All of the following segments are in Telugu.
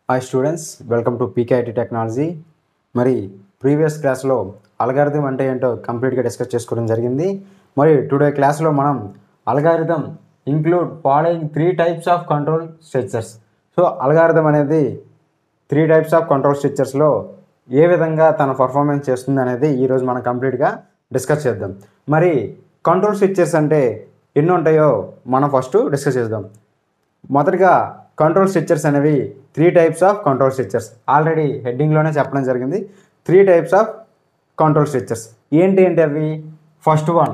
Hi students, welcome to PKIT technology. మరి ప్రీవియస్ క్లాస్లో అల్గారిథం అంటే ఏంటో కంప్లీట్గా డిస్కస్ చేసుకోవడం జరిగింది. మరి టుడే క్లాస్లో మనం algorithm include following 3 types of control structures. So algorithm అనేది 3 టైప్స్ ఆఫ్ కంట్రోల్ స్ట్రక్చర్స్లో ఏ విధంగా తన పర్ఫార్మెన్స్ చేస్తుంది అనేది ఈరోజు మనం కంప్లీట్గా డిస్కస్ చేద్దాం. మరి కంట్రోల్ స్ట్రక్చర్స్ అంటే ఎన్ని ఉంటాయో మనం ఫస్ట్ డిస్కస్ చేద్దాం. మొదటిగా కంట్రోల్ స్ట్రక్చర్స్ అనేవి 3 types of control structures. Already హెడ్డింగ్లోనే చెప్పడం జరిగింది. 3 టైప్స్ ఆఫ్ కంట్రోల్ స్ట్రక్చర్స్ ఏంటి అవి? First one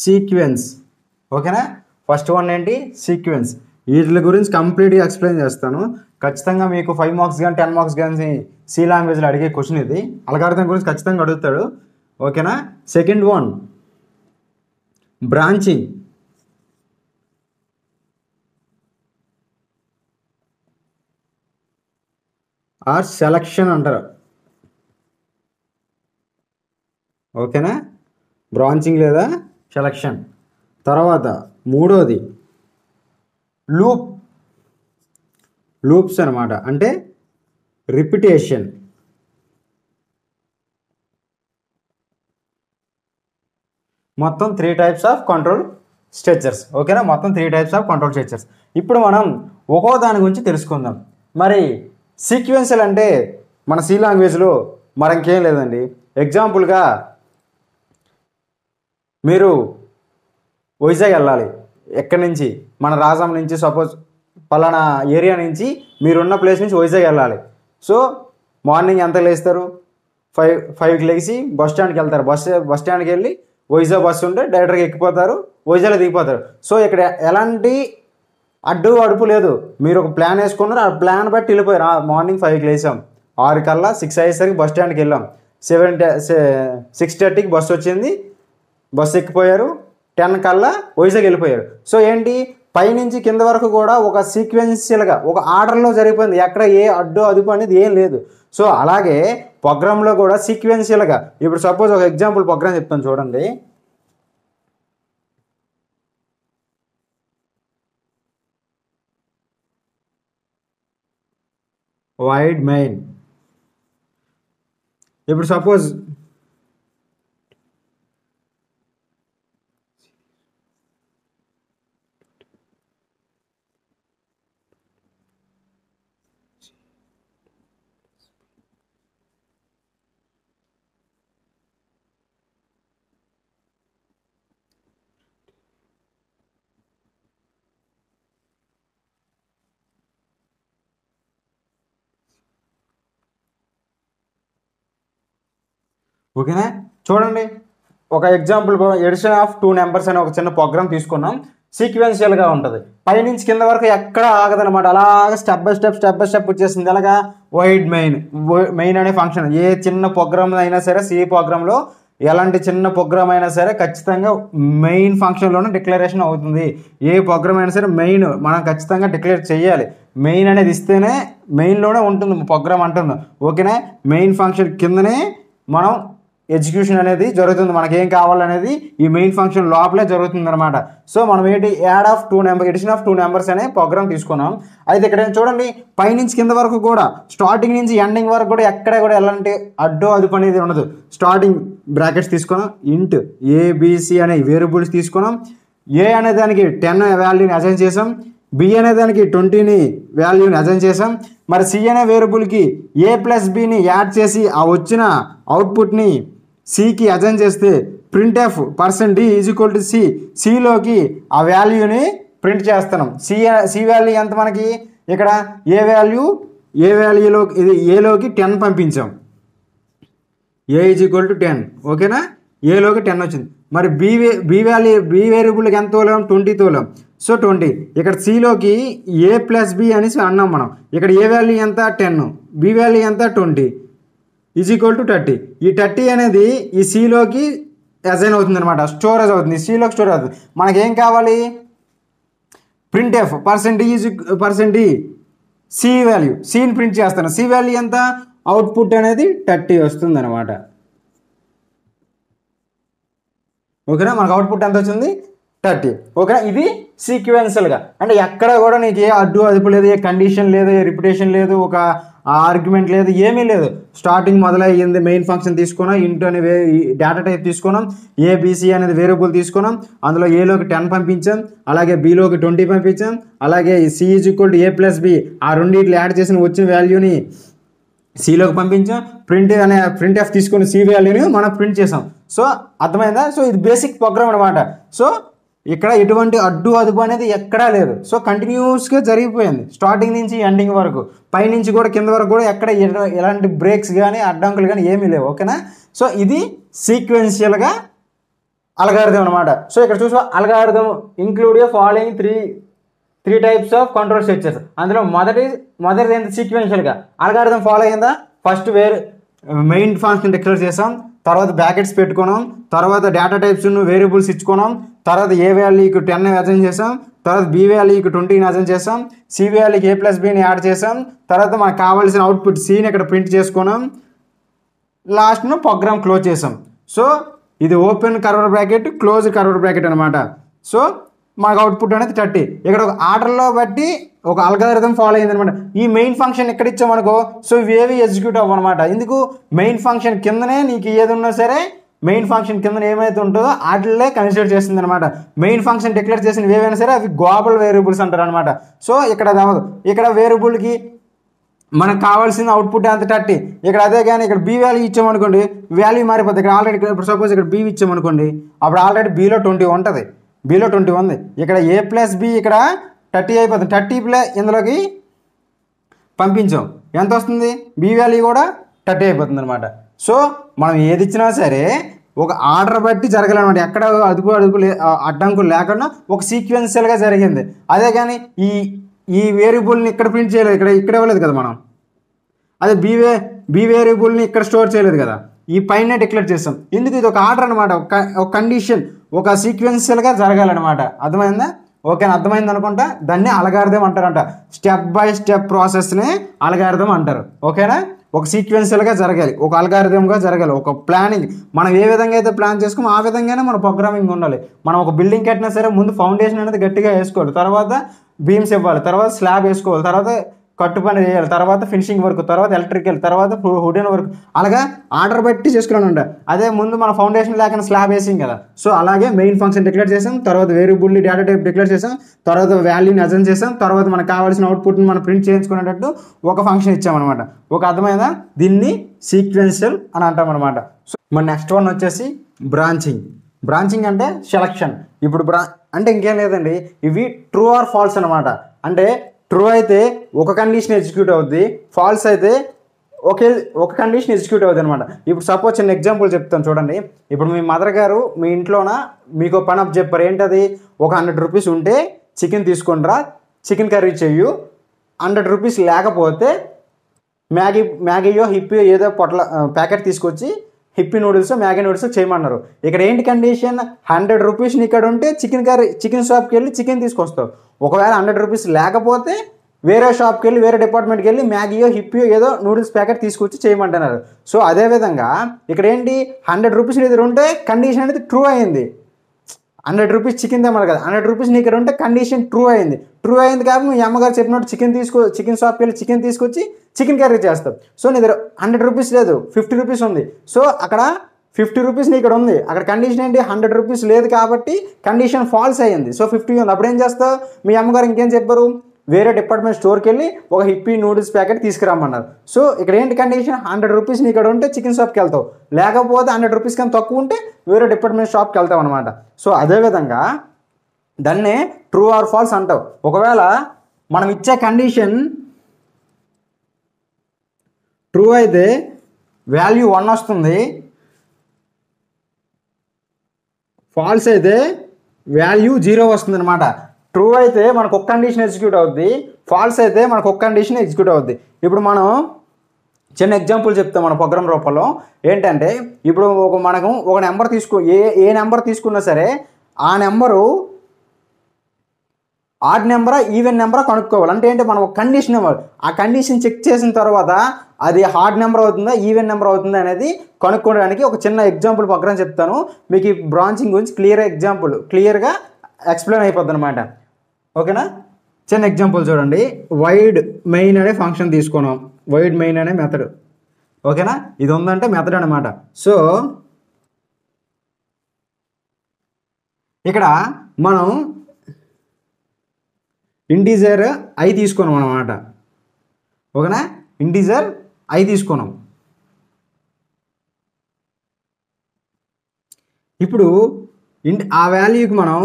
sequence. ఓకేనా? ఫస్ట్ వన్ ఏంటి? సీక్వెన్స్. వీటి గురించి కంప్లీట్గా ఎక్స్ప్లెయిన్ చేస్తాను. ఖచ్చితంగా మీకు 5 మార్క్స్ కానీ 10 మార్క్స్ కానీ సి లాంగ్వేజ్లో అడిగే క్వశ్చన్ ఇది. అల్గారిథం గురించి ఖచ్చితంగా అడుగుతాడు. ఓకేనా? Second one branching. Or selection అంటారు. ఓకేనా? బ్రాంచింగ్ లేదా సెలక్షన్. తర్వాత మూడోది లూప్స్ అనమాట, అంటే రిపిటేషన్. మొత్తం 3 టైప్స్ ఆఫ్ కంట్రోల్ స్ట్రక్చర్స్. ఓకేనా? మొత్తం 3 టైప్స్ ఆఫ్ కంట్రోల్ స్ట్రక్చర్స్. ఇప్పుడు మనం ఒక్కో దాని గురించి తెలుసుకుందాం. మరి సీక్వెన్షియల్ అంటే మన సి లాంగ్వేజ్లో మరి ఇంకేం లేదండి. ఎగ్జాంపుల్గా మీరు వైజాగ్ వెళ్ళాలి. ఎక్కడి నుంచి? మన రాజం నుంచి, సపోజ్ పలానా ఏరియా నుంచి, మీరున్న ప్లేస్ నుంచి వైజాగ్ వెళ్ళాలి. సో మార్నింగ్ ఎంత లేస్తారు? 5కి లేచి బస్ స్టాండ్కి వెళ్తారు. బస్ స్టాండ్కి వెళ్ళి వైజాగ్ బస్సు ఉంటే డైరెక్ట్గా ఎక్కిపోతారు, వైజాగ్లో దిగిపోతారు. సో ఇక్కడ ఎలాంటి అడుపు లేదు. మీరు ఒక ప్లాన్ వేసుకున్నారు, ఆ ప్లాన్ బట్టి వెళ్ళిపోయారు. మార్నింగ్ 5కి లేచాం, 6 కల్లా 6 అయ్యేసరికి బస్ స్టాండ్కి వెళ్ళాం. 6:30కి బస్సు వచ్చింది, బస్సు ఎక్కిపోయారు. 10 కల్లా వైజాగ్ వెళ్ళిపోయారు. సో ఏంటి? పైనుంచి కింద వరకు కూడా ఒక సీక్వెన్షియల్గా ఒక ఆర్డర్లో జరిగిపోయింది. ఎక్కడ ఏ అదుపు అనేది ఏం లేదు. సో అలాగే ప్రోగ్రాంలో కూడా సీక్వెన్షియల్గా. ఇప్పుడు సపోజ్ ఒక ఎగ్జాంపుల్ ప్రోగ్రామ్ చెప్తాను చూడండి. Wide main. ఇప్పుడు సపోజ్ ఓకేనా? చూడండి, ఒక ఎగ్జాంపుల్ ఎడిషన్ ఆఫ్ 2 నెంబర్స్ అనే ఒక చిన్న ప్రోగ్రామ్ తీసుకున్నాం. సీక్వెన్షియల్గా ఉంటుంది. పైనుంచి కింద వరకు ఎక్కడ ఆగదనమాట. అలాగా స్టెప్ బై స్టెప్ వచ్చేసింది. అలాగా వైడ్ మెయిన్ అనే ఫంక్షన్ ఏ చిన్న ప్రోగ్రామ్ అయినా సరే, సి ప్రోగ్రాంలో ఎలాంటి చిన్న ప్రోగ్రామ్ అయినా సరే ఖచ్చితంగా మెయిన్ ఫంక్షన్లోనే డిక్లరేషన్ అవుతుంది. ఏ ప్రోగ్రామ్ అయినా సరే మెయిన్ మనం ఖచ్చితంగా డిక్లేర్ చేయాలి. మెయిన్ అనేది ఇస్తేనే మెయిన్లోనే ఉంటుంది ప్రోగ్రామ్ అంటుంది. ఓకేనా? మెయిన్ ఫంక్షన్ కిందనే మనం ఎగ్జిక్యూషన్ అనేది జరుగుతుంది. మనకేం కావాలనేది ఈ మెయిన్ ఫంక్షన్ లోపలే జరుగుతుంది అనమాట. సో మనం ఏంటి? ఎడిషన్ ఆఫ్ 2 నెంబర్స్ అనే ప్రోగ్రామ్ తీసుకున్నాం. అయితే ఇక్కడ చూడండి, పైనుంచి కింద వరకు కూడా, స్టార్టింగ్ నుంచి ఎండింగ్ వరకు కూడా ఎక్కడ కూడా ఎలాంటి అదుపు అనేది ఉండదు. స్టార్టింగ్ బ్రాకెట్స్ తీసుకున్నాం, ఇంట్ ఏబిసి అనే వేరియబుల్స్ తీసుకున్నాం. ఏ అనే దానికి 10 వాల్యూని అసైన్ చేసాం, బి అనే దానికి 20 వాల్యూని అసైన్ చేసాం. మరి సి అనే వేరియబుల్కి a+bని యాడ్ చేసి ఆ వచ్చిన అవుట్పుట్ని సికి అసైన్ చేస్తే ప్రింట్ ఎఫ్ %d = c. సిలోకి ఆ వాల్యూని ప్రింట్ చేస్తున్నాం. సి వాల్యూ ఎంత మనకి? ఇక్కడ ఏ వాల్యూలో ఇది ఏలోకి 10 పంపించాం. a = 10. ఓకేనా? ఏలోకి 10 వచ్చింది. మరి బి వేరియబుల్కి ఎంత తోలాం? 20 తోలాం. సో 20. ఇక్కడ సిలోకి a+b అనేసి అన్నాం మనం. ఇక్కడ ఏ వాల్యూ ఎంత? 10. బి వాల్యూ ఎంత? 20 = 30. ఈ 30 అనేది ఈ సిలోకి అసైన్ అవుతుంది అనమాట, స్టోరేజ్ అవుతుంది. సిలోకి స్టోరేజ్ అవుతుంది. మనకేం కావాలి? Print F %d C value, సిని ప్రింట్ చేస్తాను. సి వాల్యూ ఎంత? అవుట్పుట్ అనేది 30 వస్తుంది అనమాట. ఓకేనా. మనకు అవుట్పుట్ ఎంత వచ్చింది 30. ఓకేనా. ఇది సీక్వెన్షియల్గా అంటే ఎక్కడ కూడా నీకు ఏ అడ్డు అదుపు లేదు, ఏ కండిషన్ లేదు, ఏ రిపిటేషన్ లేదు, ఒక ఆర్గ్యుమెంట్ లేదు, ఏమీ లేదు. స్టార్టింగ్ మొదలయ్యింది, మెయిన్ ఫంక్షన్ తీసుకున్నాం, ఇంటూ అనే డేటా టైప్ తీసుకున్నాం, ఏబిసి అనేది వేరియబుల్ తీసుకున్నాం, అందులో ఏలోకి 10 పంపించాం, అలాగే బిలోకి 20 పంపించాం, అలాగే C is equal to a+b ఆ రెండింటిలో యాడ్ చేసిన వచ్చిన వాల్యూని సిలోకి పంపించాం, ప్రింట్ ఎఫ్ తీసుకుని సి వాల్యూని మనం ప్రింట్ చేసాం. సో అర్థమైందా. సో ఇది బేసిక్ ప్రోగ్రామ్ అనమాట. సో ఇక్కడ ఎటువంటి అడ్డు అదుపు అనేది ఎక్కడా లేదు. సో కంటిన్యూస్గా జరిగిపోయింది స్టార్టింగ్ నుంచి ఎండింగ్ వరకు, పైనుంచి కూడా కింద వరకు కూడా ఎక్కడ ఎలాంటి బ్రేక్స్ కానీ అడ్డంకులు కానీ ఏమీ లేవు. ఓకేనా. సో ఇది సీక్వెన్షియల్గా అల్గారిథం అనమాట. సో ఇక్కడ చూసా algorithm include following three types of control structures. అందులో మొదటిది ఏంటి సీక్వెన్షియల్గా అల్గారిథం ఫాలో అయిందా. ఫస్ట్ మెయిన్ ఫంక్షన్ డిక్లేర్ చేసాం, తర్వాత బ్రాకెట్స్ పెట్టుకున్నాం, తర్వాత డేటా టైప్స్ వేరియబుల్స్ ఇచ్చుకున్నాం, తర్వాత ఏ వాల్యూకి 10 అజైన్ చేసాం, తర్వాత బి వాల్యూకి 20 అజైన్ చేసాం, సి వాల్యూకి a+bని యాడ్ చేసాం, తర్వాత మనకు కావాల్సిన అవుట్పుట్ సిని ఇక్కడ ప్రింట్ చేసుకున్నాం, లాస్ట్ను ప్రోగ్రామ్ క్లోజ్ చేసాం. సో ఇది ఓపెన్ కర్వర్ బ్రాకెట్, క్లోజ్ కర్వర్ బ్రాకెట్ అనమాట. సో మనకు అవుట్పుట్ అనేది 30. ఇక్కడ ఒక ఆర్డర్లో బట్టి ఒక అల్గారిథం ఫాలో అయింది అనమాట. ఈ మెయిన్ ఫంక్షన్ ఎక్కడ ఇచ్చామనుకో, సో ఇవేవి ఎగ్జిక్యూట్ అవ్వనమాట. ఎందుకు మెయిన్ ఫంక్షన్ కిందనే నీకు ఏది ఉన్నా సరే మెయిన్ ఫంక్షన్ కింద ఏమైతే ఉంటుందో వాటిల్లే కన్సిడర్ చేస్తుంది అనమాట. మెయిన్ ఫంక్షన్ డిక్లేర్ చేసిన ఏవైనా సరే అవి గ్లోబల్ వేరియబుల్స్ అంటారు అనమాట. సో ఇక్కడ వేరియబుల్కి మనకు కావాల్సిన అవుట్పుట్ అంత 30. ఇక్కడ అదే కానీ ఇక్కడ బి వాల్యూ ఇచ్చామనుకోండి, వాల్యూ మారిపోతుంది. ఇక్కడ ఆల్రెడీ ఇప్పుడు సపోజ్ ఇక్కడ బి ఇచ్చామనుకోండి, అప్పుడు ఆల్రెడీ బిలో 20 ఉంటుంది, బిలో 20 ఉంది. ఇక్కడ a+b ఇక్కడ 30 అయిపోతుంది. 30 ఇందులోకి పంపించాం, ఎంత వస్తుంది, బి వాల్యూ కూడా 30 అయిపోతుంది అనమాట. సో మనం ఏది ఇచ్చినా సరే ఒక ఆర్డర్ బట్టి జరగాలన్నమాట. ఎక్కడ అదుపు అడ్డంకులు లేకుండా ఒక సీక్వెన్షియల్గా జరిగింది. అదే కానీ ఈ వేరియబుల్ని ఇక్కడ ప్రింట్ చేయలేదు, ఇక్కడ ఇవ్వలేదు కదా మనం. అదే బి వేరియబుల్ని ఇక్కడ స్టోర్ చేయలేదు కదా, ఈ పైన డిక్లేర్ చేస్తాం. ఎందుకు ఇది ఒక ఆర్డర్ అనమాట, ఒక కండిషన్ ఒక సీక్వెన్షియల్గా జరగాలన్నమాట. అర్థమైందా. ఓకేనా. అర్థమైంది అనుకుంటా. దాన్ని అల్గారిథం అంటారంట. స్టెప్ బై స్టెప్ ప్రాసెస్ని అల్గారిథం అంటారు. ఓకేనా. ఒక సీక్వెన్షియల్గా జరగాలి, ఒక అల్గారిథంగా జరగాలి, ఒక ప్లానింగ్ మనం ఏ విధంగా అయితే ప్లాన్ చేసుకుమో ఆ విధంగానే మన ప్రోగ్రామింగ్ ఉండాలి. మనం ఒక బిల్డింగ్ కట్టినా సరే ముందు ఫౌండేషన్ అనేది గట్టిగా వేసుకోవాలి, తర్వాత బీమ్స్ ఇవ్వాలి, తర్వాత స్లాబ్ వేసుకోవాలి, తర్వాత కట్టు పని చేయాలి, తర్వాత ఫినిషింగ్ వర్క్, తర్వాత ఎలక్ట్రికల్, తర్వాత వుడెన్ వర్క్, అలాగా ఆర్డర్ బట్టి చేసుకున్నాను. అదే ముందు మన ఫౌండేషన్ లేకుండా స్లాబ్ వేసాం కదా. సో అలాగే మెయిన్ ఫంక్షన్ డిక్లేర్ చేసాం, తర్వాత వేరియబుల్ని డేటా టైప్ డిక్లేర్ చేసాం, తర్వాత వాల్యూని అజైన్ చేసాం, తర్వాత మనకు కావాల్సిన అవుట్పుట్ని మనం ప్రింట్ చేయించుకునేటట్టు ఒక ఫంక్షన్ ఇచ్చామన్నమాట. ఒక అర్థమైందా. దీన్ని సీక్వెన్షియల్ అని అంటాం అనమాట. సో మన నెక్స్ట్ వన్ వచ్చేసి బ్రాంచింగ్ అంటే సెలక్షన్. ఇప్పుడు అంటే ఇంకేం లేదండి, ఇవి ట్రూ ఆర్ ఫాల్స్ అనమాట. అంటే ట్రూ అయితే ఒక కండిషన్ ఎగ్జిక్యూట్ అవుద్ది, ఫాల్స్ అయితే ఒక కండిషన్ ఎగ్జిక్యూట్ అవుతుంది అనమాట. ఇప్పుడు సపోజ్ చిన్న ఎగ్జాంపుల్ చెప్తాను చూడండి. ఇప్పుడు మీ మదర్ గారు మీ ఇంట్లోన మీకు పని అప్ చెప్పారు. ఏంటది, ఒక 100 రూపీస్ ఉంటే చికెన్ తీసుకుంటారా, చికెన్ కర్రీ చెయ్యు. 100 రూపీస్ లేకపోతే మ్యాగీయో హిప్పీ ఏదో ప్యాకెట్ తీసుకొచ్చి హిప్పీ నూడిల్స్ మ్యాగీ నూడిల్స్ చేయమన్నారు. ఇక్కడ ఏంటి కండిషన్, 100 రూపీస్ని ఇక్కడ ఉంటే చికెన్ షాప్కి వెళ్ళి చికెన్ తీసుకొస్తావు. ఒకవేళ 100 రూపీస్ లేకపోతే వేరే షాప్కి వెళ్ళి వేరే డిపార్ట్మెంట్కి వెళ్ళి మ్యాగీయో హిప్పీయో ఏదో నూడిల్స్ ప్యాకెట్ తీసుకొచ్చి చేయమంటున్నారు. సో అదేవిధంగా ఇక్కడ ఏంటి, 100 రూపీస్ దగ్గర ఉంటే కండిషన్ అనేది ట్రూ అయింది. 100 రూపీస్ చికెన్ తెమ్మన్నారు కదా, 100 రూపీస్ నీ ఇక్కడ ఉంటే కండిషన్ ట్రూ అయింది కాబట్టి మీ అమ్మగారు చెప్పినట్టు చికెన్ షాప్కి వెళ్ళి చికెన్ తీసుకొచ్చి చికెన్ కర్రీ చేస్తాం. సో నీ దగ్గర 100 రూపీస్ లేదు, 50 రూపీస్ ఉంది. సో అక్కడ 50 రూపీస్ ఇక్కడ ఉంది, అక్కడ కండిషన్ ఏంటి, 100 రూపీస్ లేదు కాబట్టి కండిషన్ ఫాల్స్ అయ్యింది. సో 50 ఉంది. అప్పుడు ఏం చేస్తావు, మీ అమ్మగారు ఇంకేం చెప్పారు, వేరే డిపార్ట్మెంట్ స్టోర్కి వెళ్ళి ఒక హిప్పీ నూడిల్స్ ప్యాకెట్ తీసుకురమ్మన్నారు. సో ఇక్కడ ఏంటి కండిషన్, 100 రూపీస్ నీ ఇక్కడ ఉంటే చికెన్ షాప్కి వెళ్తావు, లేకపోతే 100 రూపీస్ కన్నా తక్కువ ఉంటే వేరే డిపార్ట్మెంట్ షాప్కి వెళ్తావు అనమాట. సో అదేవిధంగా దాన్ని ట్రూ ఆర్ ఫాల్స్ అంటావు. ఒకవేళ మనం ఇచ్చే కండిషన్ ట్రూ అయితే వాల్యూ 1 వస్తుంది, ఫాల్స్ అయితే వాల్యూ 0 వస్తుంది అనమాట. ట్రూ అయితే మనకు ఒక కండిషన్ ఎగ్జిక్యూట్ అవుద్ది, ఫాల్స్ అయితే మనకు ఒక కండిషన్ ఎగ్జిక్యూట్ అవుద్ది. ఇప్పుడు మనం చిన్న ఎగ్జాంపుల్ చెప్తాం మన ప్రోగ్రామ్ రూపంలో. ఏంటంటే ఇప్పుడు మనకు ఒక నెంబర్ ఏ నెంబర్ తీసుకున్నా సరే ఆ నెంబరు ఆడ్ నెంబరా ఈవెన్ నెంబరా కనుక్కోవాలి. అంటే ఏంటి, మనం ఒక కండిషన్ ఇవ్వాలి. ఆ కండిషన్ చెక్ చేసిన తర్వాత అది హార్డ్ నెంబర్ అవుతుందా ఈవెన్ నెంబర్ అవుతుందా అనేది కనుక్కోవడానికి ఒక చిన్న ఎగ్జాంపుల్ పక్కన చెప్తాను. మీకు ఈ బ్రాంచింగ్ గురించి క్లియర్గా ఎక్స్ప్లెయిన్ అయిపోద్ది అనమాట. ఓకేనా? చిన్న ఎగ్జాంపుల్ చూడండి. వైడ్ మెయిన్ అనే ఫంక్షన్ తీసుకున్నాం. వైడ్ మెయిన్ అనే మెథడ్. ఓకేనా? ఇది ఉందంటే మెథడ్ అనమాట. సో ఇక్కడ మనం ఇంటీజర్ ఐ తీసుకున్నాం అనమాట. ఓకేనా? ఇంటీజర్ ఐ తీసుకున్నాం. ఇప్పుడు ఆ వాల్యూకి మనం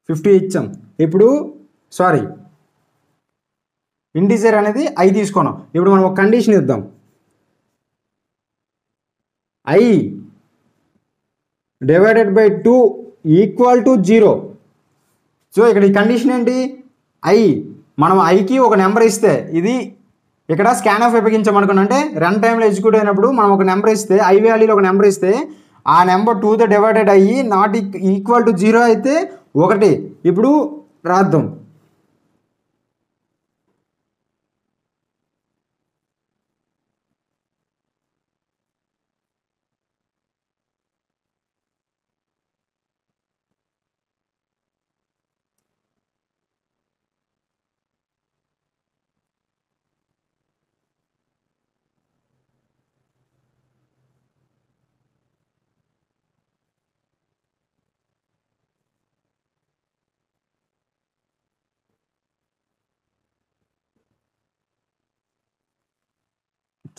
$50 ఇచ్చాం. ఇప్పుడు ఇంటీజర్ అనేది ఐ తీసుకున్నాం. ఇప్పుడు మనం ఒక కండిషన్ ఇద్దాం. I divided by 2 equal to 0. So ఇక్కడ ఈ కండిషన్ ఏంటి, మనం ఐకి ఒక నెంబర్ ఇస్తే, ఇది ఇక్కడ స్కాన్ ఆఫ్ ఉపయోగించామనుకున్నా, అంటే రన్ టైంలో ఎగ్జిక్యూట్ అయినప్పుడు మనం ఒక నెంబర్ ఇస్తే, ఐ వాల్యూలో ఒక నెంబర్ ఇస్తే ఆ నెంబర్ 2తో డివైడెడ్ అయ్యి నాట్ ఈక్వల్ టు 0 అయితే 1. ఇప్పుడు రాద్దాం.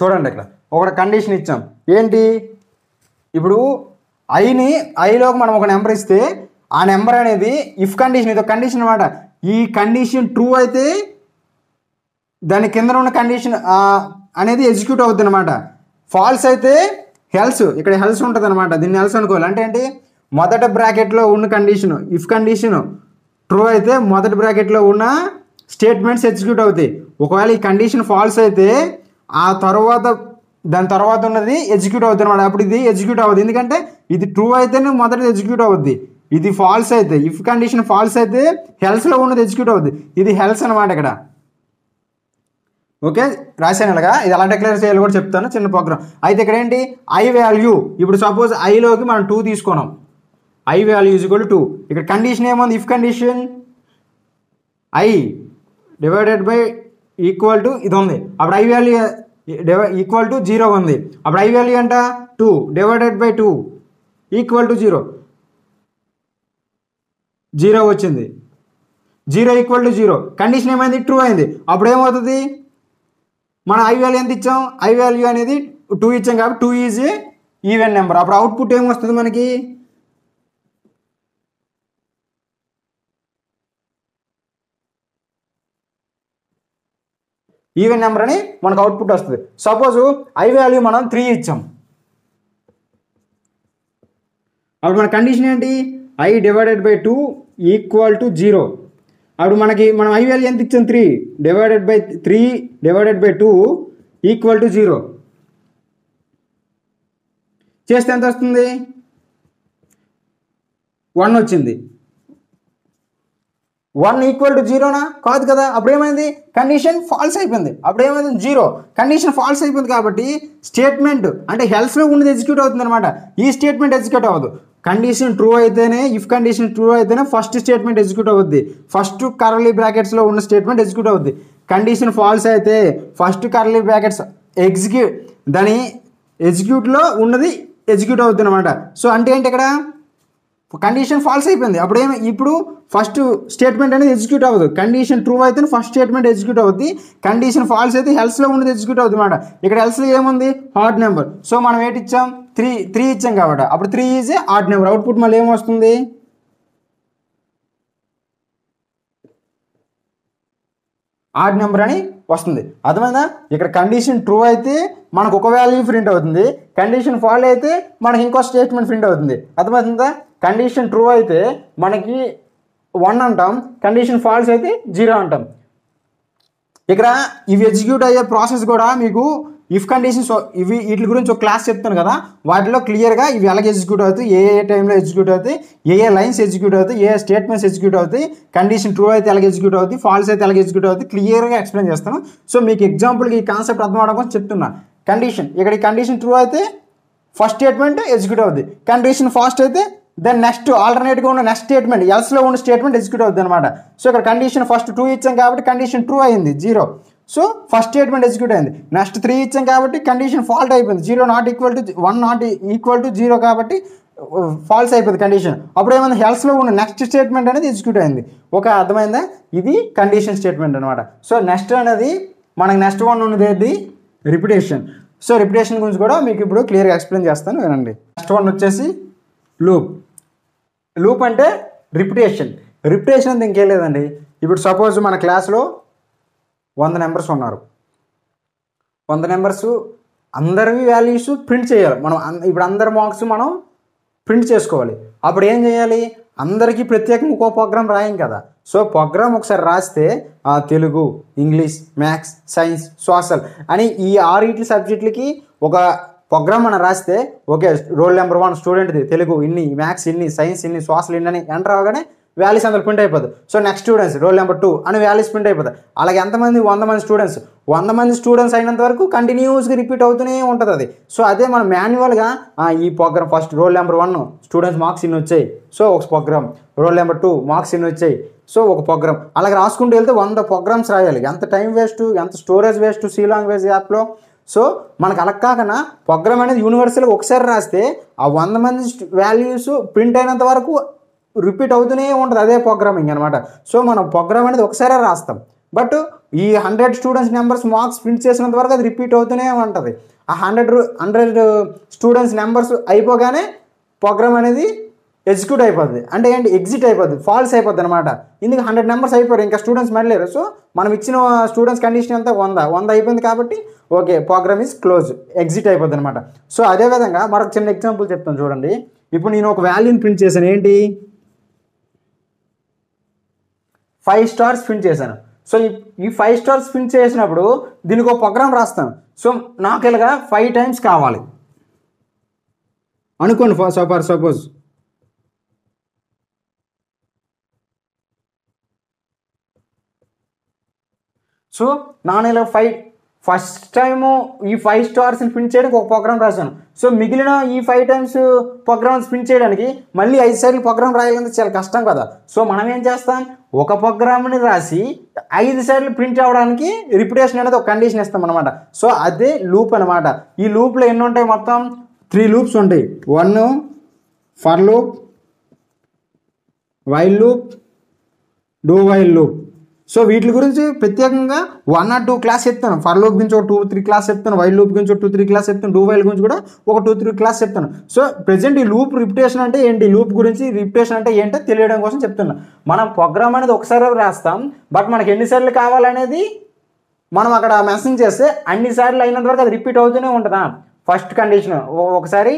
చూడండి, ఇక్కడ ఒక కండిషన్ ఇచ్చాం. ఏంటి, ఇప్పుడు ఐలోకి మనం ఒక నెంబర్ ఇస్తే ఆ నెంబర్ అనేది ఇఫ్ కండిషన్, ఇది ఒక కండిషన్ అనమాట. ఈ కండిషన్ ట్రూ అయితే దాని కింద ఉన్న కండిషన్ అనేది ఎగ్జిక్యూట్ అవుతుంది అనమాట. ఫాల్స్ అయితే హెల్స్, ఇక్కడ హెల్స్ ఉంటుంది అనమాట. దీన్ని హెల్స్ అనుకోవాలి. అంటే ఏంటి, మొదటి బ్రాకెట్లో ఉన్న కండిషన్ ఇఫ్ కండిషన్ ట్రూ అయితే మొదటి బ్రాకెట్లో ఉన్న స్టేట్మెంట్స్ ఎగ్జిక్యూట్ అవుతాయి. ఒకవేళ ఈ కండిషన్ ఫాల్స్ అయితే దాని తర్వాత ఉన్నది ఎగ్జిక్యూట్ అవుతుంది అనమాట. అప్పుడు ఇది ఎగ్జిక్యూట్ అవ్వదు, ఎందుకంటే ఇది ట్రూ అయితేనే మొదటిది ఎగ్జిక్యూట్ అవుద్ది. ఇది ఫాల్స్ అయితే, ఇఫ్ కండిషన్ ఫాల్స్ అయితే హెల్స్లో ఉన్నది ఎగ్జిక్యూట్ అవుద్ది. ఇది హెల్స్ అనమాట ఇక్కడ. ఓకే, రాశాను ఇలాగా. ఇది ఎలా డిక్లేర్ చేయాలి కూడా చెప్తాను, చిన్న ప్రోగ్రామ్. అయితే ఇక్కడ ఏంటి, ఐ వాల్యూ, ఇప్పుడు సపోజ్ ఐలోకి మనం 2 తీసుకున్నాం. I value is equal to 2. ఇక్కడ కండిషన్ ఏముంది, if condition I divided by equal to ఇది ఉంది. అప్పుడు ఐ వాల్యూ ఈక్వల్ టు 0 ఉంది. అప్పుడు ఐ వాల్యూ అంట 2 డివైడెడ్ బై 2 ఈక్వల్ టు 0 వచ్చింది. 0 ఈక్వల్ టు 0. కండిషన్ ఏమైంది, ట్రూ అయింది. అప్పుడు ఏమవుతుంది, మనం ఐ వాల్యూ ఎంత ఇచ్చాం, ఐ వాల్యూ అనేది 2 ఇచ్చాం కాబట్టి 2 ఈజ్ ఈవెన్ నెంబర్. అప్పుడు అవుట్పుట్ ఏమొస్తుంది మనకి, ఈవెన్ నెంబర్ అని మనకు అవుట్పుట్ వస్తుంది. సపోజ్ ఐ వాల్యూ మనం 3 ఇచ్చాం. అప్పుడు మన కండిషన్ ఏంటి, I divided by 2 equal to 0. అప్పుడు మనం ఐ వాల్యూ ఎంత ఇచ్చాం, 3 డివైడెడ్ బై 2 ఈక్వల్ టు 0 చేస్తే ఎంత వస్తుంది, 1 వచ్చింది. 1 ఈక్వల్ టు 0నా కాదు కదా. అప్పుడు ఏమైంది, కండిషన్ ఫాల్స్ అయిపోయింది. అప్పుడు ఏమైంది, 0. కండిషన్ ఫాల్స్ అయిపోయింది కాబట్టి స్టేట్మెంట్ అంటే హెల్స్లో ఉన్నది ఎగ్జిక్యూట్ అవుతుంది అనమాట. ఈ స్టేట్మెంట్ ఎగ్జిక్యూట్ అవ్వదు. కండిషన్ ట్రూ అయితేనే, ఇఫ్ కండిషన్ ట్రూ అయితేనే ఫస్ట్ స్టేట్మెంట్ ఎగ్జిక్యూట్ అవుద్ది. ఫస్ట్ కర్లీ బ్రాకెట్స్లో ఉన్న స్టేట్మెంట్ ఎగ్జిక్యూట్ అవుద్ది. కండిషన్ ఫాల్స్ అయితే ఫస్ట్ కర్లీ బ్రాకెట్స్ దాని ఎగ్జిక్యూట్లో ఉన్నది ఎగ్జిక్యూట్ అవుతుంది అనమాట. సో అంటే ఏంటి, ఇక్కడ కండిషన్ ఫాల్స్ అయిపోయింది. ఇప్పుడు ఫస్ట్ స్టేట్మెంట్ అనేది ఎగ్జిక్యూట్ అవ్వదు. కండిషన్ ట్రూ అయితే ఫస్ట్ స్టేట్మెంట్ ఎగ్జిక్యూట్ అవుద్ది. కండిషన్ ఫాల్స్ అయితే హెల్స్లో ఉన్నది ఎగ్జిక్యూట్ అవుతుంది అనమాట. ఇక్కడ హెల్స్లో ఏముంది, హార్డ్ నెంబర్. సో మనం ఏంటి ఇచ్చాం, 3 ఇచ్చాం కాబట్టి అప్పుడు 3 ఈజ్ హార్డ్ నెంబర్. అవుట్పుట్ మళ్ళీ ఏమొస్తుంది, హార్డ్ నెంబర్ అని వస్తుంది. అర్థమైందా? ఇక్కడ కండిషన్ ట్రూ అయితే మనకు ఒక వాల్యూ ప్రింట్ అవుతుంది. కండిషన్ ఫాల్ అయితే మనకి ఇంకో స్టేట్మెంట్ ప్రింట్ అవుతుంది. అర్థమవుతుందా? కండిషన్ ట్రూ అయితే మనకి 1 అంటాం, కండిషన్ ఫాల్స్ అయితే 0 అంటాం. ఇక్కడ ఇవి ఎగ్జిక్యూట్ అయ్యే ప్రాసెస్ కూడా మీకు ఇఫ్ కండిషన్స్ ఇవి వీటి గురించి ఒక క్లాస్ చెప్తాను కదా, వాటిలో క్లియర్గా ఇవి ఎలాగ ఎగ్జిక్యూట్ అవుతాయి, ఏ టైంలో ఎగ్జిక్యూట్ అవుతాయి, ఏ లైన్స్ ఎగ్జిక్యూట్ అవుతాయి, ఏ స్టేట్మెంట్స్ ఎగ్జిక్యూట్ అవుతాయి, కండిషన్ ట్రూ అయితే ఎలాగ ఎగ్జిక్యూట్ అవుతాయి, ఫాల్స్ అయితే ఎలాగ ఎగ్జిక్యూట్ అవుతాయి, క్లియర్గా ఎక్స్ప్లెయిన్ చేస్తాను. సో మీకు ఎగ్జాంపుల్కి ఈ కాన్సెప్ట్ అర్థం అవడం కోసం చెప్తున్నా. కండిషన్ ఇక్కడ ఈ కండిషన్ ట్రూ అయితే ఫస్ట్ స్టేట్మెంట్ ఎగ్జిక్యూట్ అవుతుంది, కండిషన్ ఫాస్ట్ అయితే దెన్ నెక్స్ట్ ఆల్టర్నేట్గా ఉన్న నెక్స్ట్ స్టేట్మెంట్ ఎల్స్లో ఉన్న స్టేట్మెంట్ ఎగ్జిక్యూట్ అవుతుంది అనమాట. సో ఇక్కడ కండిషన్ ఫస్ట్ 2 ఇచ్చాం కాబట్టి కండిషన్ ట్రూ అయింది 0. సో ఫస్ట్ స్టేట్మెంట్ ఎగ్జిక్యూట్ అయింది. నెక్స్ట్ 3 ఇచ్చాం కాబట్టి కండిషన్ ఫాల్ట్ అయిపోయింది, 0 not equal to 1 not equal to 0 కాబట్టి ఫాల్స్ అయిపోయింది కండిషన్. అప్పుడు ఏమైంది, హెల్స్లో ఉన్న నెక్స్ట్ స్టేట్మెంట్ అనేది ఎగ్జిక్యూట్ అయింది. ఒక అర్థమైందా, ఇది కండిషన్ స్టేట్మెంట్ అనమాట. సో నెక్స్ట్ అనేది మనకి నెక్స్ట్ వన్ ఉన్నది ఏది, రిపిటేషన్. సో రిపిటేషన్ గురించి కూడా మీకు ఇప్పుడు క్లియర్గా ఎక్స్ప్లెయిన్ చేస్తాను వినండి. నెక్స్ట్ వన్ వచ్చేసి లూప్. లూప్ అంటే రిపిటేషన్. రిపిటేషన్ అంటే ఇంకేం లేదండి, ఇప్పుడు సపోజ్ మన క్లాస్లో 100 నెంబర్స్ ఉన్నారు, 100 నెంబర్స్ అందరివి వాల్యూస్ ప్రింట్ చేయాలి మనం. ఇప్పుడు అందరి మార్క్స్ మనం ప్రింట్ చేసుకోవాలి. అప్పుడు ఏం చేయాలి, అందరికీ ప్రత్యేకంగా ఇంకో ప్రోగ్రామ్ రాయం కదా. సో ప్రోగ్రామ్ ఒకసారి రాస్తే Telugu, English, maths, science, social అని ఈ 6 సబ్జెక్టులకి ఒక ప్రోగ్రామ్ మనం రాస్తే, ఓకే రోల్ నెంబర్ 1 స్టూడెంట్ది తెలుగు ఇన్ని, మ్యాథ్స్ ఇన్ని, సైన్స్ ఇన్ని, సోషల్ ఇన్ని అని ఎంటర్ అవగానే వాల్యూస్ అందులో ప్రింట్ అయిపోతుంది. So next students roll number 2 అని వాల్యూస్ ప్రింట్ అయిపోతాయి. అలాగే ఎంతమంది 100 మంది స్టూడెంట్స్, 100 మంది స్టూడెంట్స్ అయినంత వరకు కంటిన్యూస్గా రిపీట్ అవుతూనే ఉంటుంది అది. సో అదే మనం మాన్యువల్గా ఈ program first roll number 1 students marks ఇన్ని వచ్చాయి, సో ఒక ప్రోగ్రామ్, రోల్ నెంబర్ 2 మార్క్స్ ఇన్ని వచ్చాయి, సో ఒక ప్రోగ్రామ్, అలాగే రాసుకుంటూ వెళ్తే 100 ప్రోగ్రామ్స్ రాయాలి. ఎంత టైం వేస్ట్, ఎంత స్టోరేజ్ వేస్ట్ సి లాంగ్వేజ్ యాప్లో. సో మనకు అలా కాకుండా ప్రోగ్రామ్ అనేది యూనివర్సల్గా ఒకసారి రాస్తే ఆ 100 మంది వాల్యూస్ ప్రింట్ అయినంత వరకు రిపీట్ అవుతూనే ఉంటుంది, అదే ప్రోగ్రామింగ్ అనమాట. సో మనం ప్రోగ్రామ్ అనేది ఒకసారి రాస్తాం, బట్ ఈ 100 స్టూడెంట్స్ నెంబర్స్ మార్క్స్ ప్రింట్ చేసినంత వరకు అది రిపీట్ అవుతూనే ఉంటుంది. ఆ 100 స్టూడెంట్స్ నెంబర్స్ అయిపోగానే ప్రోగ్రామ్ అనేది ఎగ్జిక్యూట్ అయిపోద్ది. అంటే ఏంటి, ఎగ్జిట్ అయిపోద్ది, ఫాల్స్ అయిపోద్ది అనమాట. ఇందుకు 100 నెంబర్స్ అయిపోయారు, ఇంకా స్టూడెంట్స్ మళ్ళీ. సో మనం ఇచ్చిన స్టూడెంట్స్ కండిషన్ అంతా 100 అయిపోయింది కాబట్టి okay program is close, exit అయిపోద్ది అనమాట. సో అదేవిధంగా మరొక చిన్న ఎగ్జాంపుల్ చెప్తాను చూడండి. ఇప్పుడు నేను ఒక వాల్యూని ప్రింట్ చేశాను, ఏంటి 5 స్టార్స్ ప్రింట్ చేశాను. సో ఈ 5 స్టార్స్ ప్రింట్ చేసినప్పుడు దీనికి ఒక ప్రోగ్రామ్ రాస్తాను. సో నాకు ఇలాగా 5 టైమ్స్ కావాలి అనుకోండి. సపోజ్ సో నేను ఇలా ఫస్ట్ టైము ఈ 5 స్టార్స్ని ప్రింట్ చేయడానికి ఒక ప్రోగ్రామ్ రాశాను. సో మిగిలిన ఈ 5 టైమ్స్ ప్రోగ్రామ్స్ ప్రింట్ చేయడానికి మళ్ళీ 5 సార్లు ప్రోగ్రామ్ రాయాలంటే చాలా కష్టం కదా. సో మనం ఏం చేస్తాం, ఒక ప్రోగ్రామ్ని రాసి 5 సార్లు ప్రింట్ అవ్వడానికి రిపిటేషన్ అనేది ఒక కండిషన్ ఇస్తాం అనమాట. సో అదే లూప్ అనమాట. ఈ లూప్లో ఎన్ని ఉంటాయి, మొత్తం 3 లూప్స్ ఉంటాయి. 1 for loop, while loop, do while loop. So వీటి గురించి ప్రత్యేకంగా 1 or 2 క్లాస్ చెప్తాను. ఫర్ లూప్ గురించి ఒక 2-3 క్లాస్ చెప్తాను, వైల్ లూప్ గురించి ఒక 2-3 క్లాస్ చెప్తాను, డూ వైల్ గురించి కూడా ఒక 2-3 క్లాస్ చెప్తాను. సో ప్రెజెంట్ ఈ లూప్ రిపిటేషన్ అంటే ఏంటి, లూప్ గురించి రిపిటేషన్ అంటే ఏంటో తెలియడం కోసం చెప్తున్నా. మనం ప్రోగ్రామ్ అనేది ఒకసారి రాస్తాం, బట్ మనకి ఎన్నిసార్లు కావాలనేది మనం అక్కడ మెన్షన్ చేస్తే అన్నిసార్లు అయినంత వరకు అది రిపీట్ అవుతూనే ఉంటుందా. ఫస్ట్ కండిషన్ ఒకసారి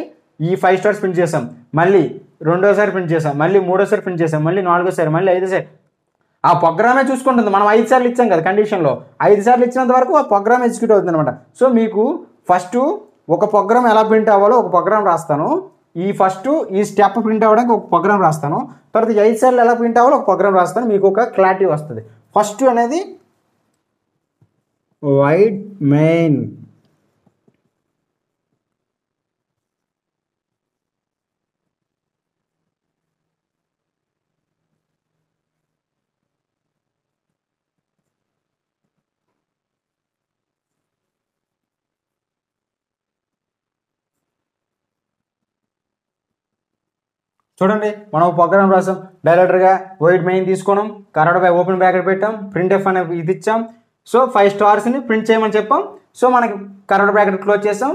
ఈ 5 స్టార్స్ ప్రింట్ చేసాం, మళ్ళీ రెండోసారి ప్రింట్ చేసాం, మళ్ళీ మూడోసారి ప్రింట్ చేసాం, మళ్ళీ 4ఓసారి, మళ్ళీ 5ఓసారి. ఆ ప్రోగ్రామే చూసుకుంటుంది. మనం 5 సార్లు ఇచ్చాం కదా కండిషన్లో, 5 సార్లు ఇచ్చినంత వరకు ఆ ప్రోగ్రామ్ ఎగ్జిక్యూట్ అవుతుంది అనమాట. సో మీకు ఫస్ట్ ఒక ప్రోగ్రామ్ ఎలా ప్రింట్ అవ్వాలో ఒక ప్రోగ్రామ్ రాస్తాను. ఈ స్టెప్ ప్రింట్ అవ్వడానికి ఒక ప్రోగ్రామ్ రాస్తాను. తర్వాత 5 సార్లు ఎలా ప్రింట్ అవ్వాలో ఒక ప్రోగ్రామ్ రాస్తాను. మీకు ఒక క్లారిటీ వస్తుంది. ఫస్ట్ అనేది వైడ్ మెయిన్. చూడండి, మనం ప్రోగ్రామ్ రాసాం, డైరెక్టర్గా వైడ్ మెయిన్ తీసుకున్నాం, కరెక్ట్ బై ఓపెన్ బ్రాకెట్ పెట్టాం, ప్రింట్ ఎఫ్ అనే ఇది ఇచ్చాం. సో 5 స్టార్స్ని ప్రింట్ చేయమని చెప్పాం. సో మనకి కరెక్ట్ బ్రాకెట్ క్లోజ్ చేసాం,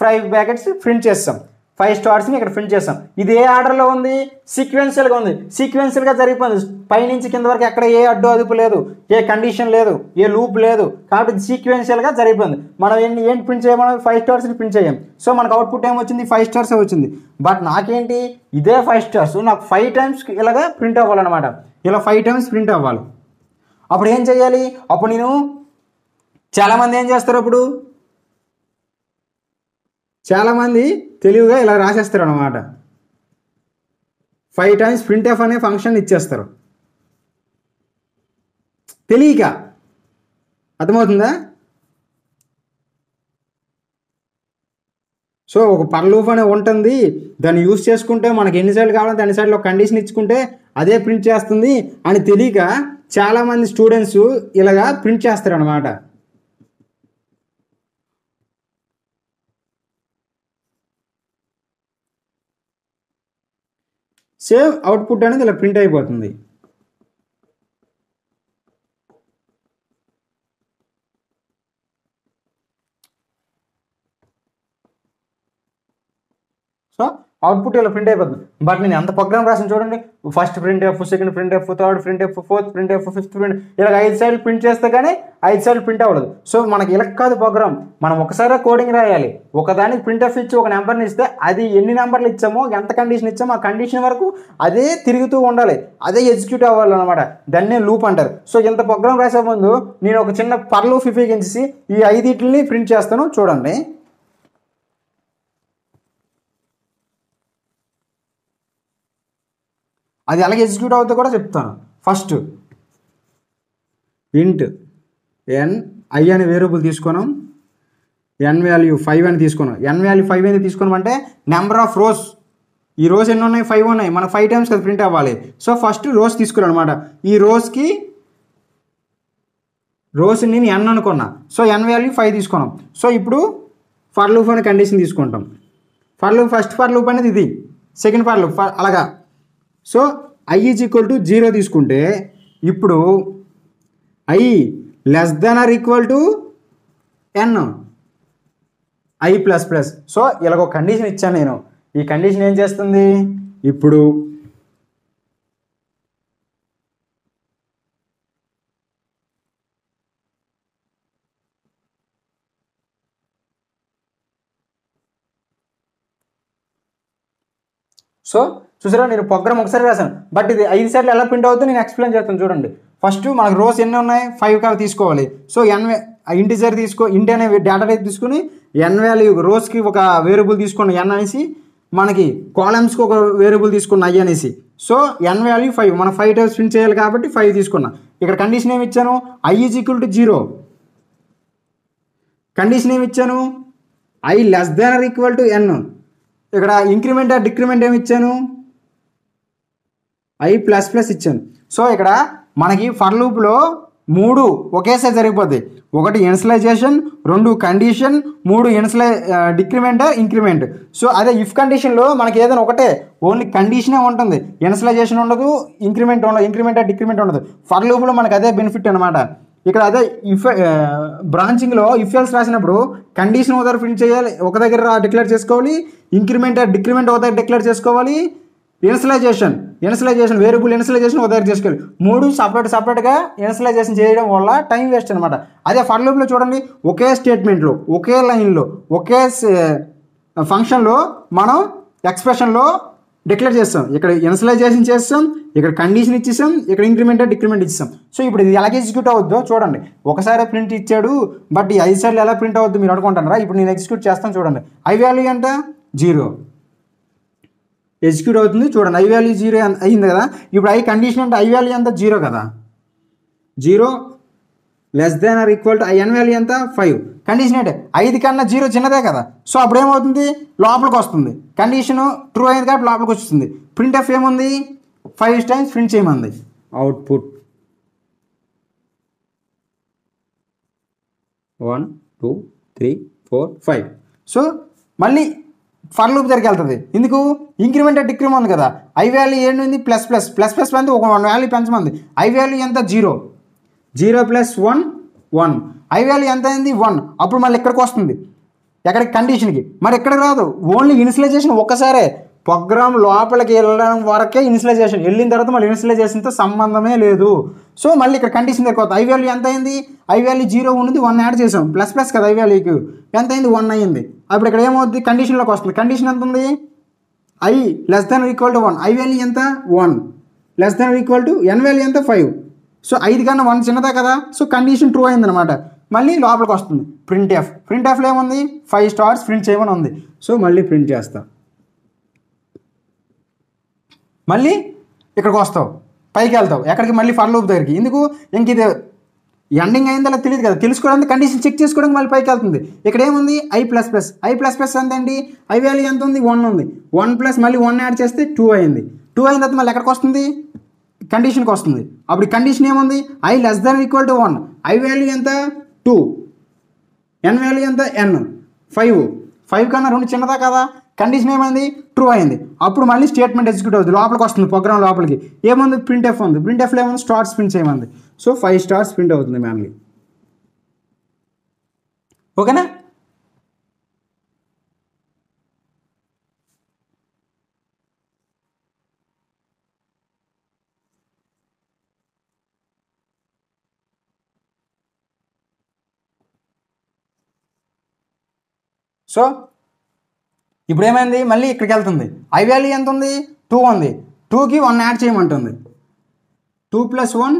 5 బ్రాకెట్స్ ప్రింట్ చేస్తాం, 5 స్టార్స్ని ఇక్కడ ప్రింట్ చేస్తాం. ఇది ఏ ఆర్డర్లో ఉంది, సీక్వెన్షియల్గా ఉంది. సీక్వెన్షియల్గా జరిగిపోయింది. పైనుంచి కింద వరకు ఎక్కడ ఏ అడ్డు అదుపు లేదు, ఏ కండిషన్ లేదు, ఏ లూప్ లేదు, కాబట్టి ఇది సీక్వెన్షియల్గా జరిగిపోయింది. మనం ఏంటి ప్రింట్ చేయమని 5 స్టార్స్ని ప్రింట్ చేయం. సో మనకు అవుట్పుట్ ఏమొచ్చింది, 5 స్టార్స్ వచ్చింది. బట్ నాకేంటి, ఇదే 5 స్టార్స్ నాకు 5 టైమ్స్ ఇలాగా ప్రింట్ అవ్వాలన్నమాట. ఇలా 5 టైమ్స్ ప్రింట్ అవ్వాలి. అప్పుడు ఏం చేయాలి, అప్పుడు నేను చాలామంది ఏం చేస్తారు, అప్పుడు చాలామంది తెలివిగా ఇలా రాసేస్తారు అనమాట. 5 times printf అనే ఫంక్షన్ ఇచ్చేస్తారు తెలియక. అర్థమవుతుందా? సో ఒక ఫర్ లూప్ అనే ఉంటుంది, దాన్ని యూస్ చేసుకుంటే మనకి ఎన్నిసార్లు కావాలంటే అన్నిసార్లు ఒక కండిషన్ ఇచ్చుకుంటే అదే ప్రింట్ చేస్తుంది అని తెలియక చాలామంది స్టూడెంట్స్ ఇలాగా ప్రింట్ చేస్తారు అనమాట. సేమ్ అవుట్పుట్ అనేది ఇలా ప్రింట్ అయిపోతుంది. సో అవుట్పుట్ ఇలా ప్రింట్ అయిపోతుంది. బట్ నేను ఎంత ప్రోగ్రామ్ రాసిన చూడండి, first print F, second print F, third print F, fourth print F, fifth print, ఇలా 5 సార్లు ప్రింట్ చేస్తే కానీ 5 సార్లు ప్రింట్ అవ్వదు. సో మనకి ఇలా కాదు ప్రోగ్రామ్, మనం ఒకసారి కోడింగ్ రాయాలి. ఒకదానికి ప్రింట్ ఎఫ్ ఇచ్చి ఒక నెంబర్ని ఇస్తే అది ఎన్ని నెంబర్లు ఇచ్చామో, ఎంత కండిషన్ ఇచ్చామో ఆ కండిషన్ వరకు అదే తిరుగుతూ ఉండాలి, అదే ఎగ్జిక్యూట్ అవ్వాలన్నమాట. దాన్నే లూప్ అంటారు. సో ఇంత ప్రోగ్రామ్ రాసే ముందు నేను ఒక చిన్న ఫర్ లూప్ ఉపయోగించి ఈ 5 ప్రింట్ చేస్తాను చూడండి. అది ఎలాగ ఎగ్జిక్యూట్ అవుతుందో కూడా చెప్తాను. ఫస్ట్ ఇంట్ ఎన్ ఐ అనే వేరియబుల్ తీసుకున్నాం, ఎన్ వాల్యూ 5 అని తీసుకున్నాం. ఎన్ వాల్యూ 5 అని తీసుకున్నాం అంటే నెంబర్ ఆఫ్ రోస్, ఈ రోస్ ఎన్ని ఉన్నాయి? 5 ఉన్నాయి. మన 5 times అది ప్రింట్ అవ్వాలి. సో ఫస్ట్ రోస్ తీసుకున్నాం అనమాట. ఈ రోస్ని నేను ఎన్ అనుకున్నా, సో ఎన్ వాల్యూ 5 తీసుకున్నాం. సో ఇప్పుడు ఫర్ లూప్ అనే కండిషన్ తీసుకుంటాం. For loop first for loop అనేది ఇది, సెకండ్ ఫర్ లూప్ అలాగా. So i is equal to 0 తీసుకుంటే ఇప్పుడు i less than or equal to n, i plus plus. So ఇలాగ ఒక కండిషన్ ఇచ్చాను నేను. ఈ కండిషన్ ఏం చేస్తుంది? ఇప్పుడు సో చూసారా, నేను ప్రోగ్రామ్ ఒకసారి రాశాను, బట్ ఇది 5 సార్లు ఎలా ప్రింట్ అవుతుందో నేను ఎక్స్ప్లెయిన్ చేస్తాను చూడండి. ఫస్ట్ మనకు రోస్ ఎన్ని ఉన్నాయి? 5 కావాలి తీసుకోవాలి. సో ఇంటిజర్ ఇంటి అనే డేటా టైప్ తీసుకుని ఎన్ వాల్యూ రోస్కి ఒక వేరియబుల్ తీసుకుని ఎన్ అనేసి, మనకి కాలమ్స్కి ఒక వేరియబుల్ తీసుకున్న i అనేసి. సో ఎన్ వాల్యూ 5, మనం 5 times ప్రింట్ చేయాలి కాబట్టి 5 తీసుకున్నా. ఇక్కడ కండిషన్ ఏమి ఇచ్చాను? i is equal to 0. Condition ఏమి ఇచ్చాను? i less than or equal to n. ఇక్కడ ఇంక్రిమెంట్ ఆర్ డిక్రిమెంట్ ఏమి ఇచ్చాను? i ప్లస్ ప్లస్ ఇచ్చాను. సో ఇక్కడ మనకి ఫర్ లూప్లో 3 ఒకేసారి జరిగిపోద్ది. 1 initialization, 2 condition, 3 decrement increment. So అదే ఇఫ్ కండిషన్లో మనకి ఏదైనా ఒకటే ఓన్లీ కండిషనే ఉంటుంది, ఇనిషియలైజేషన్ ఉండదు, ఇంక్రిమెంట్ ఉండదు, ఇంక్రిమెంట్ డిక్రిమెంట్ ఉండదు. ఫర్ లూప్లో మనకి అదే బెనిఫిట్ అనమాట. ఇక్కడ అదే ఇఫ్ బ్రాంచింగ్లో ఇఫ్ ఎల్స్ రాసినప్పుడు కండిషన్ ఒక దగ్గర ప్రింట్ చేయాలి, ఒక దగ్గర డిక్లేర్ చేసుకోవాలి, ఇంక్రిమెంట్ డిక్రిమెంట్ ఒక దగ్గర డిక్లేర్ చేసుకోవాలి, ఇనిషియలైజేషన్ వేరియబుల్ ఇనిషియలైజేషన్ ఒక దగ్గర చేసుకోవాలి. 3 సపరేట్గా ఇనిషియలైజేషన్ చేయడం వల్ల టైం వేస్ట్ అనమాట. అదే ఫర్ లూప్లో చూడండి, ఒకే స్టేట్మెంట్లో, ఒకే లైన్లో, ఒకే ఫంక్షన్లో మనం ఎక్స్ప్రెషన్లో డిక్లేర్ చేస్తాం. ఇక్కడ ఇనిషియలైజేషన్ చేస్తాం, ఇక్కడ కండిషన్ ఇచ్చేసాం, ఇక్కడ ఇంక్రిమెంట్ డిక్రిమెంట్ ఇచ్చేసాం. సో ఇప్పుడు ఇది ఎలా ఎగ్జిక్యూట్ అవుద్దో చూడండి. ఒకసారి ప్రింట్ ఇచ్చాడు, బట్ ఈ 5 సార్లు ఎలా ప్రింట్ అవుద్దో మీరు అనుకుంటున్నారా? ఇప్పుడు నేను ఎగ్జిక్యూట్ చేస్తాను చూడండి. i వాల్యూ ఎంత? 0 ఎగ్జిక్యూట్ అవుతుంది చూడండి. i వాల్యూ 0 అయింది కదా. ఇప్పుడు i కండిషన్ అంటే i వాల్యూ ఎంత? 0 కదా. 0 less than or equal to n value ఎంత? 5. కండిషన్ ఏంటి? 5 కన్నా 0 చిన్నదే కదా. సో అప్పుడు ఏమవుతుంది? లోపలికి వస్తుంది. కండిషన్ ట్రూ అయింది కాబట్టి లోపలికి వస్తుంది. ప్రింట్ ఎఫ్ ఏముంది? 5 times ప్రింట్ చేయమంది. అవుట్పుట్ 1 2 3 4 5. సో మళ్ళీ ఫర్ లూప్ దగ్గరికి వెళ్తుంది. ఎందుకు? ఇంక్రిమెంట్ డిక్రిమెంట్ ఉంది కదా. i వాల్యూ ఏంటి? ప్లస్ అంది ఒక 1 వాల్యూ పెంచమంది. i వాల్యూ ఎంత? 0 ప్లస్ 1 1. i వాల్యూ ఎంత అయింది? 1. అప్పుడు మళ్ళీ ఇక్కడికి వస్తుంది, ఎక్కడికి? కండిషన్కి. మరి ఎక్కడికి రాదు, ఓన్లీ ఇనిషియలైజేషన్ ఒక్కసారే. ప్రోగ్రామ్ లోపలికి వెళ్ళడం వరకే ఇనిషియలైజేషన్, వెళ్ళిన తర్వాత మళ్ళీ ఇనిషియలైజేషన్తో సంబంధమే లేదు. సో మళ్ళీ ఇక్కడ కండిషన్ దగ్గర అవుతుంది. i వాల్యూ ఎంత అయింది? i వాల్యూ 0 ఉన్నది, 1 యాడ్ చేసాం, ప్లస్ కదా. i వాల్యూకి ఎంత అయింది? 1 అయింది. అప్పుడు ఇక్కడ ఏమవుతుంది? కండిషన్లోకి వస్తుంది. కండిషన్ ఎంత ఉంది? i less then equal to 1. i value ఎంత? 1 less than equal to n value ఎంత? 5. సో 5 కన్నా 1 చిన్నదే కదా. సో కండిషన్ ట్రూ అయిందనమాట. మళ్ళీ లోపలికి వస్తుంది ప్రింట్ ఎఫ్లో ఏముంది 5 స్టార్స్ ప్రింట్ చేయమని ఉంది. సో మళ్ళీ ప్రింట్ చేస్తా, మళ్ళీ ఇక్కడికి వస్తావు, పైకి వెళ్తావు, ఎక్కడికి మళ్ళీ ఫర్ లూప్ దగ్గరికి. ఎందుకు? ఇంక ఇది ఎండింగ్ అయిందో అలా తెలియదు కదా, తెలుసుకోవడానికి కండిషన్ చెక్ చేసుకోవడానికి మళ్ళీ పైకి వెళ్తుంది. ఇక్కడ ఏముంది i ప్లస్ ప్లస్ ఎంతండి, i వాల్యూ ఎంత ఉంది 1 ఉంది, 1 ప్లస్ మళ్ళీ 1 యాడ్ చేస్తే 2 అయింది. 2 అయిన తర్వాత మళ్ళీ ఎక్కడికి వస్తుంది, కండిషన్కి వస్తుంది. అప్పుడు కండిషన్ ఏముంది, i less than equal to 1, i value ఎంత 2, n వాల్యూ ఎంత n 5 కన్నా 2 చిన్నదా కదా, కండిషన్ ఏమైంది ట్రూ అయింది. అప్పుడు మళ్ళీ స్టేట్మెంట్ ఎగ్జిక్యూట్ అవుతుంది, లోపలికి వస్తుంది ప్రోగ్రామ్ లోపలికి. ఏముంది ప్రింట్ ఎఫ్ ఉంది, ప్రింట్ ఎఫ్లో ఏముంది స్టార్స్ ప్రింట్ చేయమంది. సో 5 స్టార్స్ ప్రింట్ అవుతుంది ఫ్యామిలీ. ఓకేనా? సో ఇప్పుడు ఏమైంది, మళ్ళీ ఇక్కడికి వెళ్తుంది. i వాల్యూ ఎంత ఉంది 2 ఉంది, 2కి 1 యాడ్ చేయమంటుంది. 2 + 1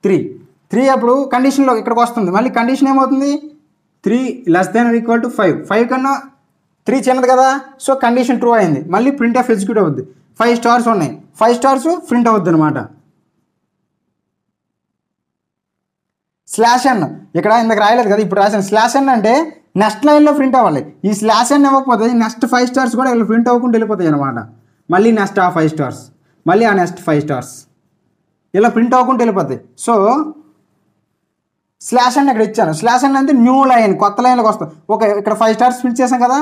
3 అప్పుడు కండిషన్లో ఇక్కడికి వస్తుంది. మళ్ళీ కండిషన్ ఏమవుతుంది 3 లెస్ దాన్ ఈక్వల్ టు 5 కన్నా 3 చిన్నది కదా, సో కండిషన్ ట్రూ అయింది. మళ్ళీ ప్రింట్ ఆఫ్ ఎగ్జిక్యూట్ అవుద్ది. 5 స్టార్స్ ఉన్నాయి, 5 స్టార్స్ ప్రింట్ అవుద్ది అనమాట. /n ఇక్కడ ఇందాక రాయలేదు కదా, ఇప్పుడు రాశాను. /n అంటే నెక్స్ట్ లైన్లో ప్రింట్ అవ్వాలి. ఈ /n ఇవ్వకపోతే నెక్స్ట్ 5 స్టార్స్ కూడా ఇలా ప్రింట్ అవ్వకుండా వెళ్ళిపోతాయి అనమాట. మళ్ళీ నెక్స్ట్ ఆ 5 స్టార్స్, మళ్ళీ ఆ నెక్స్ట్ 5 స్టార్స్ ఇలా ప్రింట్ అవ్వకుండా వెళ్ళిపోతాయి. సో /n ఇక్కడ ఇచ్చాను. /n అంటే న్యూ లైన్, కొత్త లైన్లోకి వస్తాం. ఓకే, ఇక్కడ 5 స్టార్స్ ప్రింట్ చేసాం కదా,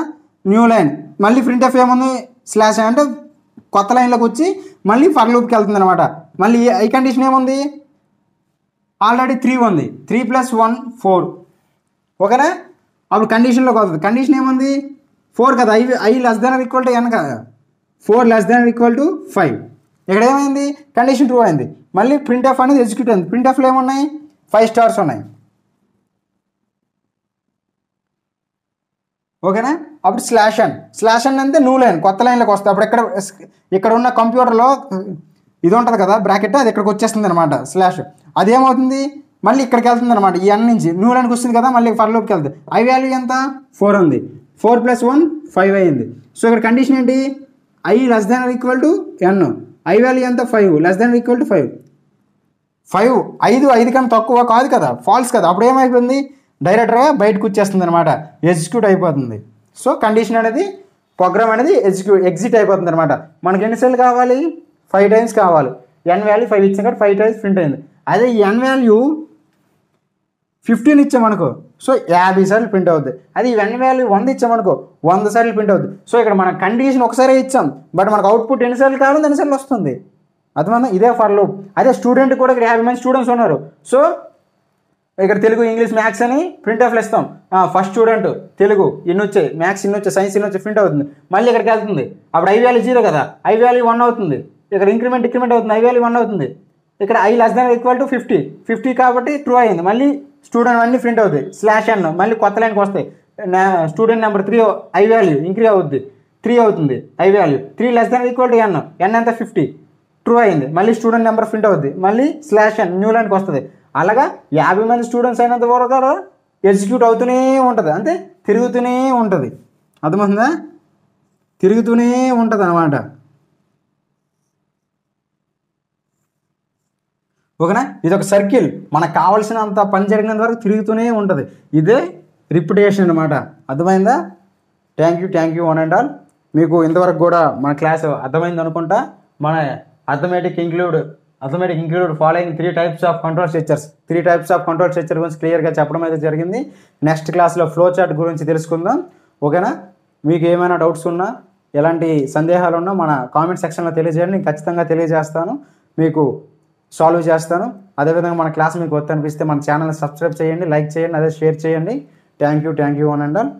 న్యూ లైన్. మళ్ళీ ప్రింట్ ఎఫ్ ఏముంది /n అంటే కొత్త లైన్లోకి వచ్చి మళ్ళీ ఫర్ లూప్కి వెళ్తుంది అనమాట. మళ్ళీ ఈ కండిషన్ ఏముంది, ఆల్రెడీ 3 ఉంది, 3 + 1 4. ఓకేనా? అప్పుడు కండిషన్లోకి వస్తుంది. కండిషన్ ఏముంది 4 కదా, i less than equal to n కదా, 4 లెస్ దాన్ ఈక్వల్ టు 5. ఇక్కడ ఏమైంది కండిషన్ ట్రూ అయింది. మళ్ళీ ప్రింట్ ఎఫ్ అనేది ఎగ్జిక్యూట్ అయింది. ప్రింట్ ఎఫ్లో ఏమున్నాయి 5 స్టార్స్ ఉన్నాయి. ఓకేనా? అప్పుడు /n అంటే న్యూ లైన్, కొత్త లైన్లోకి వస్తుంది. అప్పుడు ఇక్కడ ఉన్న కంప్యూటర్లో ఇది ఉంటుంది కదా బ్రాకెట్, అది ఇక్కడికి వచ్చేస్తుంది అనమాట /. అదేమవుతుంది మళ్ళీ ఇక్కడికి వెళ్తుంది అనమాట. ఈ n నుంచి న్యూ లైన్కి వస్తుంది కదా, మళ్ళీ ఫర్ లూప్కి వెళ్తుంది. i వాల్యూ ఎంత 4 ఉంది, 4 + 1 5 అయింది. సో ఇక్కడ కండిషన్ ఏంటి, i less than equal to n, i value ఎంత 5 లెస్ దాన్ ఈక్వల్ టు 5. 5 కన్నా తక్కువ కాదు కదా, ఫాల్స్ కదా. అప్పుడు ఏమైపోయింది డైరెక్ట్గా బయటకు వచ్చేస్తుంది అనమాట, ఎగ్జిక్యూట్ అయిపోతుంది. సో కండిషన్ అనేది ప్రోగ్రామ్ అనేది ఎగ్జిట్ అయిపోతుంది అనమాట. మనకి ఎన్నిసార్లు కావాలి 5 టైమ్స్ కావాలి. n వాల్యూ 5 ఇచ్చాం కాబట్టి 5 టైమ్స్ ప్రింట్ అయింది. అదే n వాల్యూ 15 ఇచ్చామనుకో, సో 50 సార్లు ప్రింట్ అవుద్ది. అది n వాల్యూ 100 ఇచ్చామనుకో 100 సార్లు ప్రింట్ అవుద్ది. సో ఇక్కడ మన కండిషన్ ఒకసారి ఇచ్చాం, బట్ మనకు అవుట్పుట్ ఎన్నిసార్లు కావాలో ఎన్నిసార్లు వస్తుంది. అర్థమైందా? ఇదే ఫర్ లూప్. అదే స్టూడెంట్ కూడా ఇక్కడ 50 మంది స్టూడెంట్స్ ఉన్నారు. సో ఇక్కడ తెలుగు, ఇంగ్లీష్, మ్యాథ్స్ అని ప్రింట్ ఆఫ్లో ఇస్తాం. ఫస్ట్ స్టూడెంట్ తెలుగు ఇన్ని వచ్చాయి, మ్యాథ్స్ ఇన్ని వచ్చాయి, సైన్స్ ఇన్ని వచ్చాయి, ప్రింట్ అవుతుంది. మళ్ళీ ఇక్కడికి వెళ్తుంది. అప్పుడు i వాల్యూ 0 కదా, i వాల్యూ 1 అవుతుంది. ఇక్కడ ఇంక్రిమెంట్ అవుతుంది, i వాల్యూ 1 అవుతుంది. ఇక్కడ i less than equal to 50 కాబట్టి ట్రూ అయింది. మళ్ళీ స్టూడెంట్ అన్నీ ప్రింట్ అవుతాయి. /n మళ్ళీ కొత్త లైన్కి వస్తాయి. Student number 3 i value increase అవుద్ది, 3 అవుతుంది i value. 3 less than equal to n ఎంత 50, ట్రూ అయింది. మళ్ళీ స్టూడెంట్ నెంబర్ ప్రింట్ అవుద్ది, మళ్ళీ /n న్యూ లైన్కి వస్తుంది. అలాగా 50 మంది స్టూడెంట్స్ అయినంత వరకు ఎగ్జిక్యూట్ అవుతూనే ఉంటుంది, అంతే తిరుగుతూనే ఉంటుంది. అర్థమవుతుందా? తిరుగుతూనే ఉంటుంది అనమాట. ఓకేనా? ఇది ఒక సర్కిల్, మనకు కావాల్సినంత పని జరిగినంత వరకు తిరుగుతూనే ఉంటుంది. ఇదే రిపిటేషన్ అనమాట. అర్థమైందా? Thank you one and all. మీకు ఇంతవరకు కూడా మన క్లాస్ అర్థమైంది అనుకుంటా. మన arithmetic include following 3 types of control structure గురించి క్లియర్గా చెప్పడం అయితే జరిగింది. నెక్స్ట్ క్లాస్లో ఫ్లో చార్ట్ గురించి తెలుసుకుందాం. ఓకేనా? మీకు ఏమైనా డౌట్స్ ఉన్నా, ఎలాంటి సందేహాలు ఉన్నా మన కామెంట్ సెక్షన్లో తెలియజేయండి. నేను ఖచ్చితంగా తెలియజేస్తాను, మీకు సాల్వ్ చేస్తాను. అదేవిధంగా మన క్లాస్ మీకు వద్దు అనిపిస్తే మన ఛానల్ని సబ్స్క్రైబ్ చేయండి, లైక్ చేయండి, అదే షేర్ చేయండి. Thank you one and all.